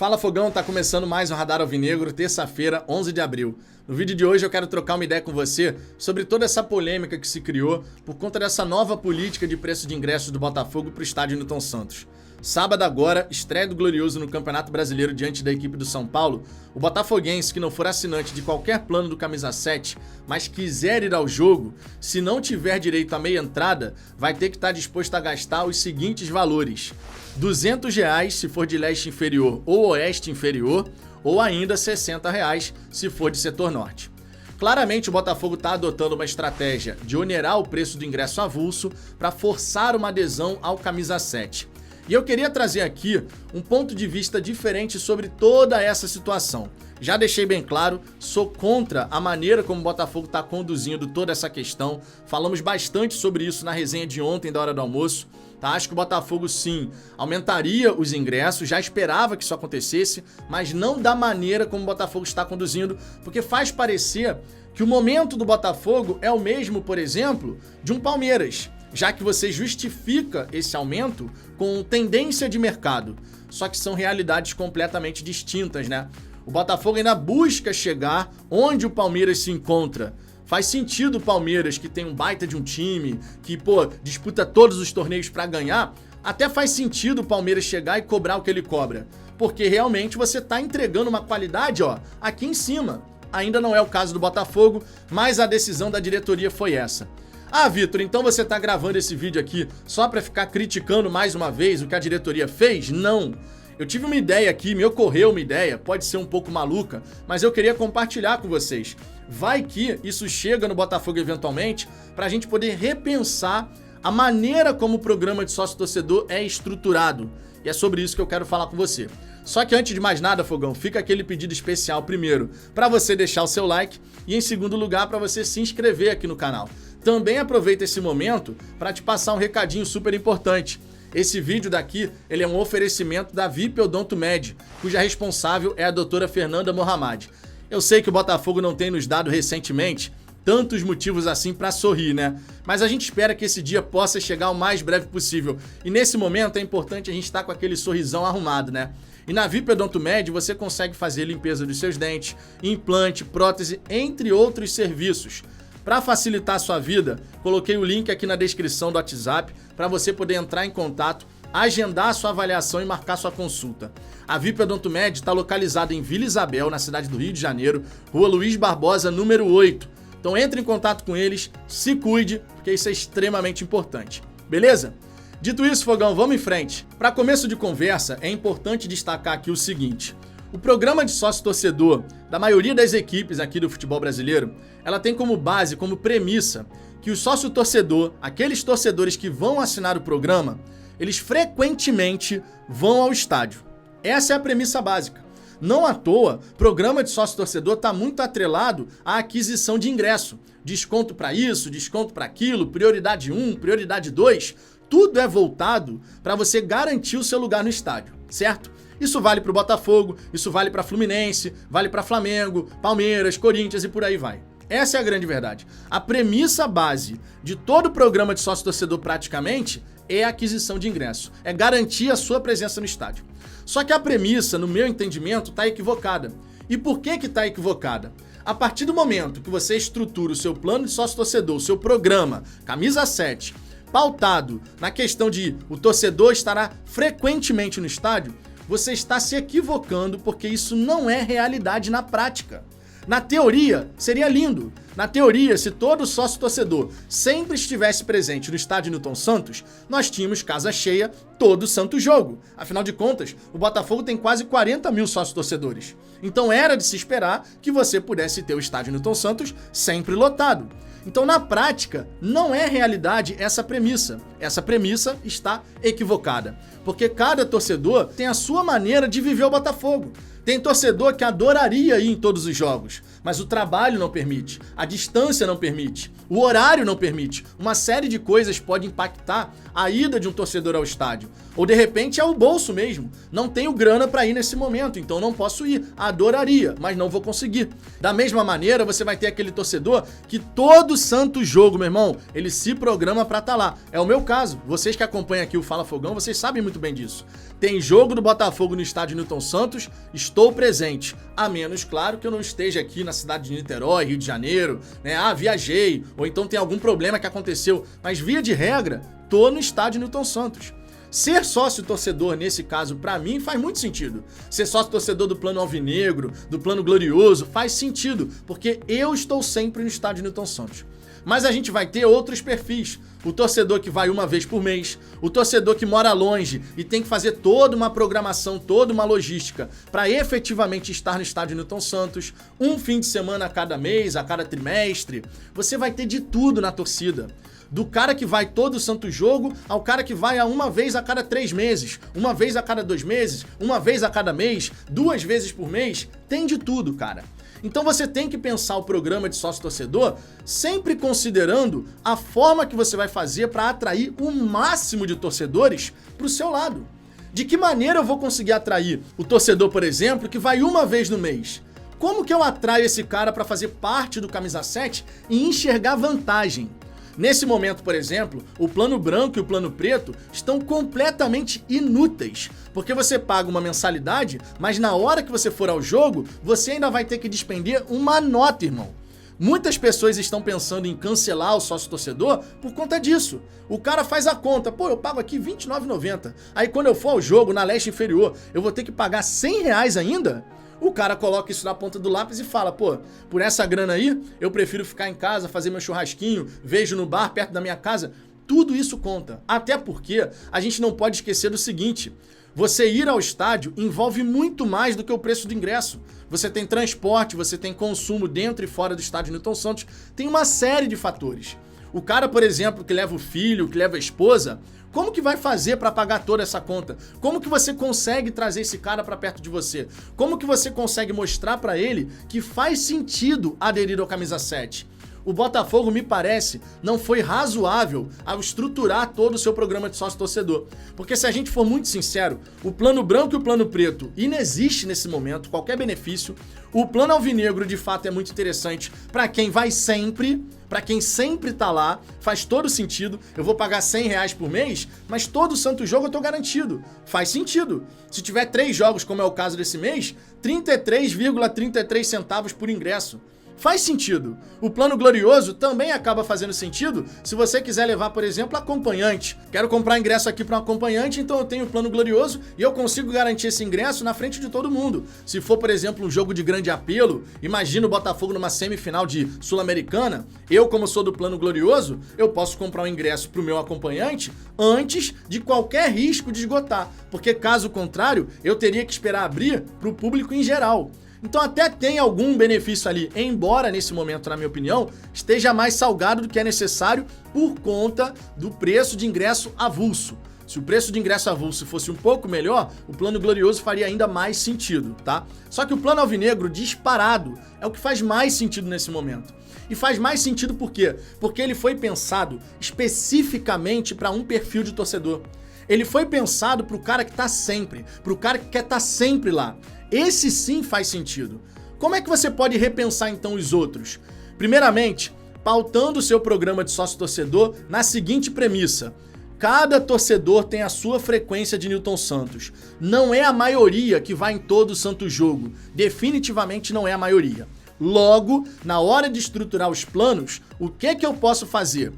Fala Fogão, tá começando mais um Radar Alvinegro, terça-feira, 11 de abril. No vídeo de hoje eu quero trocar uma ideia com você sobre toda essa polêmica que se criou por conta dessa nova política de preço de ingressos do Botafogo para o estádio Newton Santos. Sábado agora, estreia do Glorioso no Campeonato Brasileiro diante da equipe do São Paulo. O botafoguense que não for assinante de qualquer plano do Camisa 7, mas quiser ir ao jogo, se não tiver direito à meia entrada, vai ter que estar disposto a gastar os seguintes valores: R$200 se for de leste inferior ou oeste inferior, ou ainda R$60 se for de setor norte. Claramente o Botafogo está adotando uma estratégia de onerar o preço do ingresso avulso para forçar uma adesão ao Camisa 7. E eu queria trazer aqui um ponto de vista diferente sobre toda essa situação. Já deixei bem claro, sou contra a maneira como o Botafogo está conduzindo toda essa questão. Falamos bastante sobre isso na resenha de ontem da hora do almoço. Acho que o Botafogo sim aumentaria os ingressos, já esperava que isso acontecesse, mas não da maneira como o Botafogo está conduzindo, porque faz parecer que o momento do Botafogo é o mesmo, por exemplo, de um Palmeiras, já que você justifica esse aumento com tendência de mercado. Só que são realidades completamente distintas, né? O Botafogo ainda busca chegar onde o Palmeiras se encontra. Faz sentido o Palmeiras, que tem um baita de um time, que, disputa todos os torneios pra ganhar, até faz sentido o Palmeiras chegar e cobrar o que ele cobra. Porque realmente você tá entregando uma qualidade, aqui em cima. Ainda não é o caso do Botafogo, mas a decisão da diretoria foi essa. Ah, Vitor, então você tá gravando esse vídeo aqui só pra ficar criticando mais uma vez o que a diretoria fez? Não. Eu tive uma ideia aqui, me ocorreu uma ideia, pode ser um pouco maluca, mas eu queria compartilhar com vocês. Vai que isso chega no Botafogo eventualmente, pra gente poder repensar a maneira como o programa de sócio-torcedor é estruturado. E é sobre isso que eu quero falar com você. Só que antes de mais nada, Fogão, fica aquele pedido especial primeiro para você deixar o seu like e em segundo lugar para você se inscrever aqui no canal. Também aproveita esse momento para te passar um recadinho super importante. Esse vídeo daqui, ele é um oferecimento da VIP Odonto Med, cuja responsável é a doutora Fernanda Mohamed. Eu sei que o Botafogo não tem nos dado recentemente tantos motivos assim para sorrir, né? Mas a gente espera que esse dia possa chegar o mais breve possível. E nesse momento é importante a gente estar com aquele sorrisão arrumado, né? E na VIP Odonto Med você consegue fazer limpeza dos seus dentes, implante, prótese, entre outros serviços. Para facilitar a sua vida, coloquei o link aqui na descrição do WhatsApp para você poder entrar em contato, agendar a sua avaliação e marcar sua consulta. A VIP Odonto Med está localizada em Vila Isabel, na cidade do Rio de Janeiro, Rua Luiz Barbosa, número 8. Então entre em contato com eles, se cuide, porque isso é extremamente importante. Beleza? Dito isso, Fogão, vamos em frente. Para começo de conversa, é importante destacar aqui o seguinte: o programa de sócio-torcedor da maioria das equipes aqui do futebol brasileiro, ela tem como base, como premissa, que o sócio-torcedor, aqueles torcedores que vão assinar o programa, eles frequentemente vão ao estádio. Essa é a premissa básica. Não à toa, programa de sócio-torcedor está muito atrelado à aquisição de ingresso. Desconto para isso, desconto para aquilo, prioridade 1, prioridade 2, tudo é voltado para você garantir o seu lugar no estádio, certo? Isso vale para o Botafogo, isso vale para Fluminense, vale para Flamengo, Palmeiras, Corinthians e por aí vai. Essa é a grande verdade. A premissa base de todo o programa de sócio-torcedor praticamente é a aquisição de ingresso, é garantir a sua presença no estádio. Só que a premissa, no meu entendimento, está equivocada. E por que está equivocada? A partir do momento que você estrutura o seu plano de sócio-torcedor, o seu programa, Camisa 7, pautado na questão de o torcedor estará frequentemente no estádio, você está se equivocando porque isso não é realidade na prática. Na teoria, seria lindo. Na teoria, se todo sócio-torcedor sempre estivesse presente no estádio Newton Santos, nós tínhamos casa cheia todo santo jogo. Afinal de contas, o Botafogo tem quase 40 mil sócio-torcedores. Então era de se esperar que você pudesse ter o estádio Newton Santos sempre lotado. Então, na prática, não é realidade essa premissa. Essa premissa está equivocada. Porque cada torcedor tem a sua maneira de viver o Botafogo. Tem torcedor que adoraria ir em todos os jogos, mas o trabalho não permite, a distância não permite, o horário não permite. Uma série de coisas pode impactar a ida de um torcedor ao estádio. Ou de repente é o bolso mesmo. Não tenho grana para ir nesse momento, então não posso ir. Adoraria, mas não vou conseguir. Da mesma maneira, você vai ter aquele torcedor que todo santo jogo, meu irmão, ele se programa para estar lá. É o meu caso. Vocês que acompanham aqui o Fala Fogão, vocês sabem muito bem disso. Tem jogo do Botafogo no estádio Newton Santos, estou presente. A menos, claro, que eu não esteja aqui na cidade de Niterói, Rio de Janeiro, né? Viajei, ou então tem algum problema que aconteceu. Mas via de regra, tô no estádio Newton Santos. Ser sócio torcedor, nesse caso, pra mim, faz muito sentido. Ser sócio torcedor do Plano Alvinegro, do Plano Glorioso, faz sentido, porque eu estou sempre no estádio Newton Santos. Mas a gente vai ter outros perfis. O torcedor que vai uma vez por mês, o torcedor que mora longe e tem que fazer toda uma programação, toda uma logística para efetivamente estar no estádio Newton Santos, um fim de semana a cada mês, a cada trimestre. Você vai ter de tudo na torcida. Do cara que vai todo santo jogo ao cara que vai uma vez a cada 3 meses, uma vez a cada 2 meses, uma vez a cada mês, 2 vezes por mês, tem de tudo, cara. Então você tem que pensar o programa de sócio-torcedor sempre considerando a forma que você vai fazer para atrair o máximo de torcedores para o seu lado. De que maneira eu vou conseguir atrair o torcedor, por exemplo, que vai uma vez no mês? Como que eu atraio esse cara para fazer parte do Camisa 7 e enxergar vantagem? Nesse momento, por exemplo, o plano branco e o plano preto estão completamente inúteis, porque você paga uma mensalidade, mas na hora que você for ao jogo, você ainda vai ter que despender uma nota, irmão. Muitas pessoas estão pensando em cancelar o sócio-torcedor por conta disso. O cara faz a conta, pô, eu pago aqui R$ 29,90. Aí quando eu for ao jogo, na leste inferior, eu vou ter que pagar R$ 100 ainda? O cara coloca isso na ponta do lápis e fala, pô, por essa grana aí, eu prefiro ficar em casa, fazer meu churrasquinho, vejo no bar perto da minha casa. Tudo isso conta. Até porque a gente não pode esquecer do seguinte, você ir ao estádio envolve muito mais do que o preço do ingresso. Você tem transporte, você tem consumo dentro e fora do estádio Newton Santos, tem uma série de fatores. O cara, por exemplo, que leva o filho, que leva a esposa, como que vai fazer para pagar toda essa conta? Como que você consegue trazer esse cara para perto de você? Como que você consegue mostrar para ele que faz sentido aderir ao Camisa 7? O Botafogo, me parece, não foi razoável ao estruturar todo o seu programa de sócio-torcedor. Porque se a gente for muito sincero, o plano branco e o plano preto inexiste nesse momento, qualquer benefício. O plano alvinegro, de fato, é muito interessante para quem vai sempre, para quem sempre tá lá, faz todo sentido. Eu vou pagar R$100 por mês, mas todo santo jogo eu tô garantido. Faz sentido. Se tiver 3 jogos, como é o caso desse mês, 33,33 centavos por ingresso. Faz sentido. O plano glorioso também acaba fazendo sentido se você quiser levar, por exemplo, acompanhante. Quero comprar ingresso aqui para um acompanhante, então eu tenho o plano glorioso e eu consigo garantir esse ingresso na frente de todo mundo. Se for, por exemplo, um jogo de grande apelo, imagina o Botafogo numa semifinal de Sul-Americana, eu, como sou do plano glorioso, eu posso comprar um ingresso para o meu acompanhante antes de qualquer risco de esgotar, porque caso contrário, eu teria que esperar abrir para o público em geral. Então até tem algum benefício ali, embora nesse momento, na minha opinião, esteja mais salgado do que é necessário por conta do preço de ingresso avulso. Se o preço de ingresso avulso fosse um pouco melhor, o plano glorioso faria ainda mais sentido, tá? Só que o plano alvinegro disparado é o que faz mais sentido nesse momento. E faz mais sentido por quê? Porque ele foi pensado especificamente para um perfil de torcedor. Ele foi pensado para o cara que tá sempre, para o cara que quer estar sempre lá. Esse sim faz sentido. Como é que você pode repensar então os outros? Primeiramente, pautando o seu programa de sócio-torcedor na seguinte premissa. Cada torcedor tem a sua frequência de Newton Santos. Não é a maioria que vai em todo santo jogo. Definitivamente não é a maioria. Logo, na hora de estruturar os planos, o que eu posso fazer?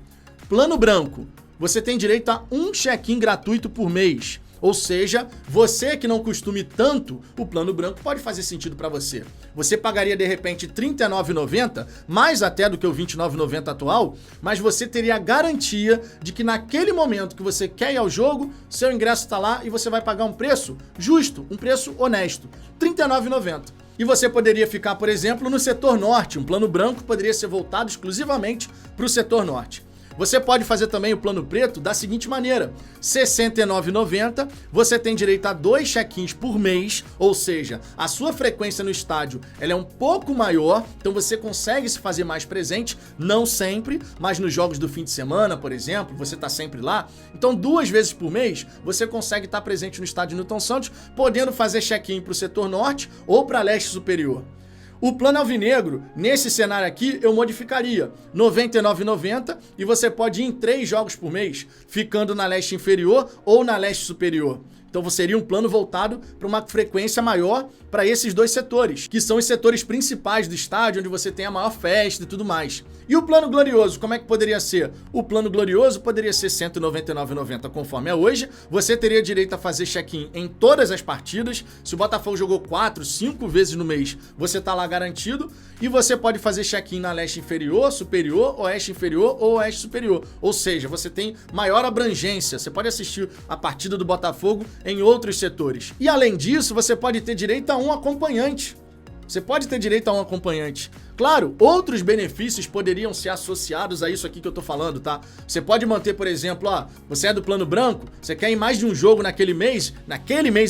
Plano branco. Você tem direito a um check-in gratuito por mês. Ou seja, você que não costume tanto, o plano branco pode fazer sentido para você. Você pagaria de repente R$ 39,90, mais até do que o R$ 29,90 atual, mas você teria a garantia de que naquele momento que você quer ir ao jogo, seu ingresso está lá e você vai pagar um preço justo, um preço honesto, R$ 39,90. E você poderia ficar, por exemplo, no setor norte. Um plano branco poderia ser voltado exclusivamente para o setor norte. Você pode fazer também o plano preto da seguinte maneira: R$ 69,90, você tem direito a 2 check-ins por mês, ou seja, a sua frequência no estádio ela é um pouco maior, então você consegue se fazer mais presente, não sempre, mas nos jogos do fim de semana, por exemplo, você tá sempre lá. Então 2 vezes por mês você consegue estar presente no estádio Newton Santos, podendo fazer check-in para o setor norte ou para leste superior. O plano alvinegro, nesse cenário aqui, eu modificaria R$ 99,90 e você pode ir em 3 jogos por mês, ficando na leste inferior ou na leste superior. Então seria um plano voltado para uma frequência maior para esses 2 setores, que são os setores principais do estádio, onde você tem a maior festa e tudo mais. E o plano glorioso, como é que poderia ser? O plano glorioso poderia ser R$ 199,90 conforme é hoje. Você teria direito a fazer check-in em todas as partidas. Se o Botafogo jogou 4, 5 vezes no mês, você tá lá garantido. E você pode fazer check-in na leste inferior, superior, oeste inferior ou oeste superior. Ou seja, você tem maior abrangência. Você pode assistir a partida do Botafogo em outros setores. E além disso, você pode ter direito a um acompanhante. Você pode ter direito a um acompanhante. Claro, outros benefícios poderiam ser associados a isso aqui que eu tô falando, tá? Você pode manter, por exemplo, você é do plano branco, você quer ir mais de um jogo naquele mês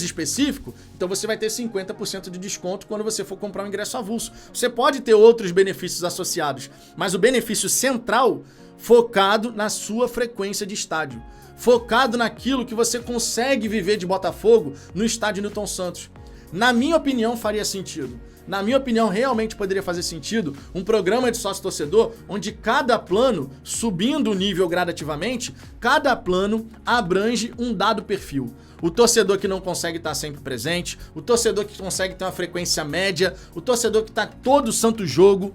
específico, então você vai ter 50% de desconto quando você for comprar um ingresso avulso. Você pode ter outros benefícios associados, mas o benefício central focado na sua frequência de estádio, focado naquilo que você consegue viver de Botafogo no estádio Newton Santos. Na minha opinião, faria sentido. Na minha opinião, realmente poderia fazer sentido um programa de sócio-torcedor onde cada plano, subindo o nível gradativamente, cada plano abrange um dado perfil. O torcedor que não consegue estar sempre presente, o torcedor que consegue ter uma frequência média, o torcedor que está todo santo jogo.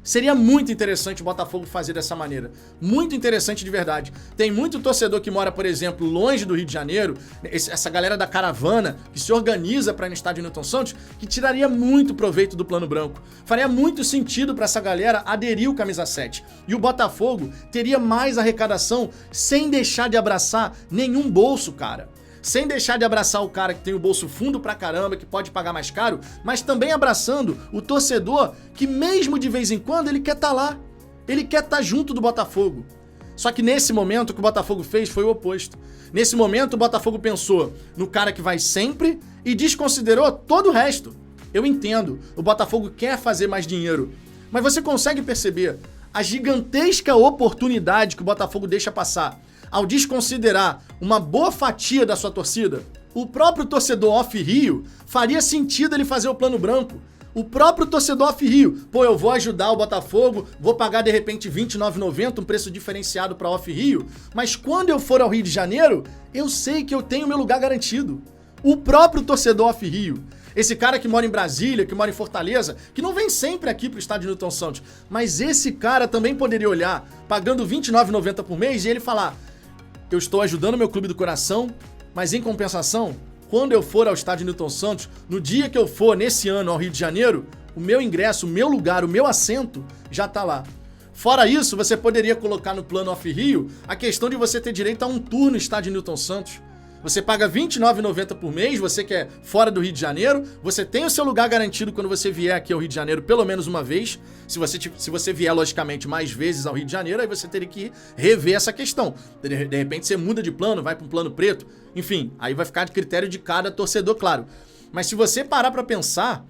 Seria muito interessante o Botafogo fazer dessa maneira. Muito interessante de verdade. Tem muito torcedor que mora, por exemplo, longe do Rio de Janeiro, essa galera da caravana que se organiza para ir no estádio Newton Santos, que tiraria muito proveito do plano branco. Faria muito sentido para essa galera aderir o camisa 7. E o Botafogo teria mais arrecadação sem deixar de abraçar nenhum bolso, cara. Sem deixar de abraçar o cara que tem o bolso fundo pra caramba, que pode pagar mais caro, mas também abraçando o torcedor que mesmo de vez em quando ele quer estar lá. Ele quer estar junto do Botafogo. Só que nesse momento o que o Botafogo fez foi o oposto. Nesse momento o Botafogo pensou no cara que vai sempre e desconsiderou todo o resto. Eu entendo, o Botafogo quer fazer mais dinheiro, mas você consegue perceber a gigantesca oportunidade que o Botafogo deixa passar ao desconsiderar uma boa fatia da sua torcida? O próprio torcedor off-Rio faria sentido ele fazer o plano branco. O próprio torcedor off-Rio, eu vou ajudar o Botafogo, vou pagar de repente R$ 29,90, um preço diferenciado para off-Rio, mas quando eu for ao Rio de Janeiro, eu sei que eu tenho meu lugar garantido. O próprio torcedor off-Rio. Esse cara que mora em Brasília, que mora em Fortaleza, que não vem sempre aqui pro estádio Newton Santos, mas esse cara também poderia olhar, pagando R$ 29,90 por mês, e ele falar: eu estou ajudando meu clube do coração, mas em compensação, quando eu for ao estádio Newton Santos, no dia que eu for nesse ano ao Rio de Janeiro, o meu ingresso, o meu lugar, o meu assento já tá lá. Fora isso, você poderia colocar no plano off-Rio a questão de você ter direito a um tour no estádio Newton Santos. Você paga R$ 29,90 por mês, você que é fora do Rio de Janeiro, você tem o seu lugar garantido quando você vier aqui ao Rio de Janeiro pelo menos uma vez. Se você vier, logicamente, mais vezes ao Rio de Janeiro, aí você teria que rever essa questão. De repente você muda de plano, vai para um plano preto, enfim, aí vai ficar de critério de cada torcedor, claro. Mas se você parar para pensar,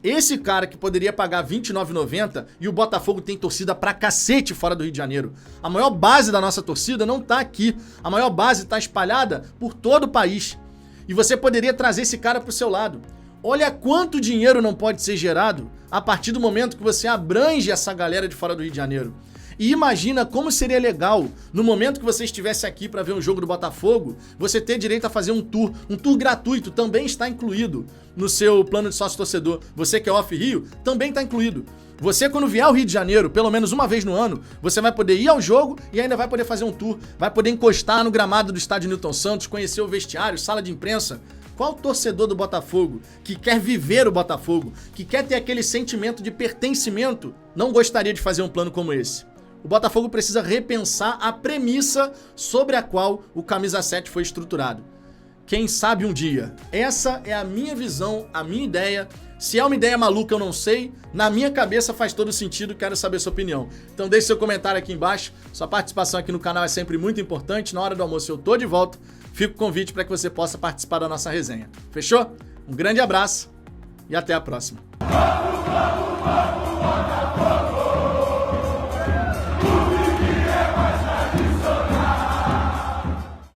esse cara que poderia pagar R$ 29,90 e o Botafogo tem torcida pra cacete fora do Rio de Janeiro. A maior base da nossa torcida não tá aqui. A maior base tá espalhada por todo o país. E você poderia trazer esse cara pro seu lado. Olha quanto dinheiro não pode ser gerado a partir do momento que você abrange essa galera de fora do Rio de Janeiro. E imagina como seria legal, no momento que você estivesse aqui para ver um jogo do Botafogo, você ter direito a fazer um tour gratuito, também está incluído no seu plano de sócio-torcedor. Você que é off-Rio, também está incluído. Você, quando vier ao Rio de Janeiro, pelo menos uma vez no ano, você vai poder ir ao jogo e ainda vai poder fazer um tour, vai poder encostar no gramado do estádio Newton Santos, conhecer o vestiário, sala de imprensa. Qual torcedor do Botafogo que quer viver o Botafogo, que quer ter aquele sentimento de pertencimento, não gostaria de fazer um plano como esse? O Botafogo precisa repensar a premissa sobre a qual o Camisa 7 foi estruturado. Quem sabe um dia. Essa é a minha visão, a minha ideia. Se é uma ideia maluca, eu não sei. Na minha cabeça faz todo sentido, quero saber sua opinião. Então deixe seu comentário aqui embaixo. Sua participação aqui no canal é sempre muito importante. Na hora do almoço eu tô de volta. Fica o convite para que você possa participar da nossa resenha. Fechou? Um grande abraço e até a próxima.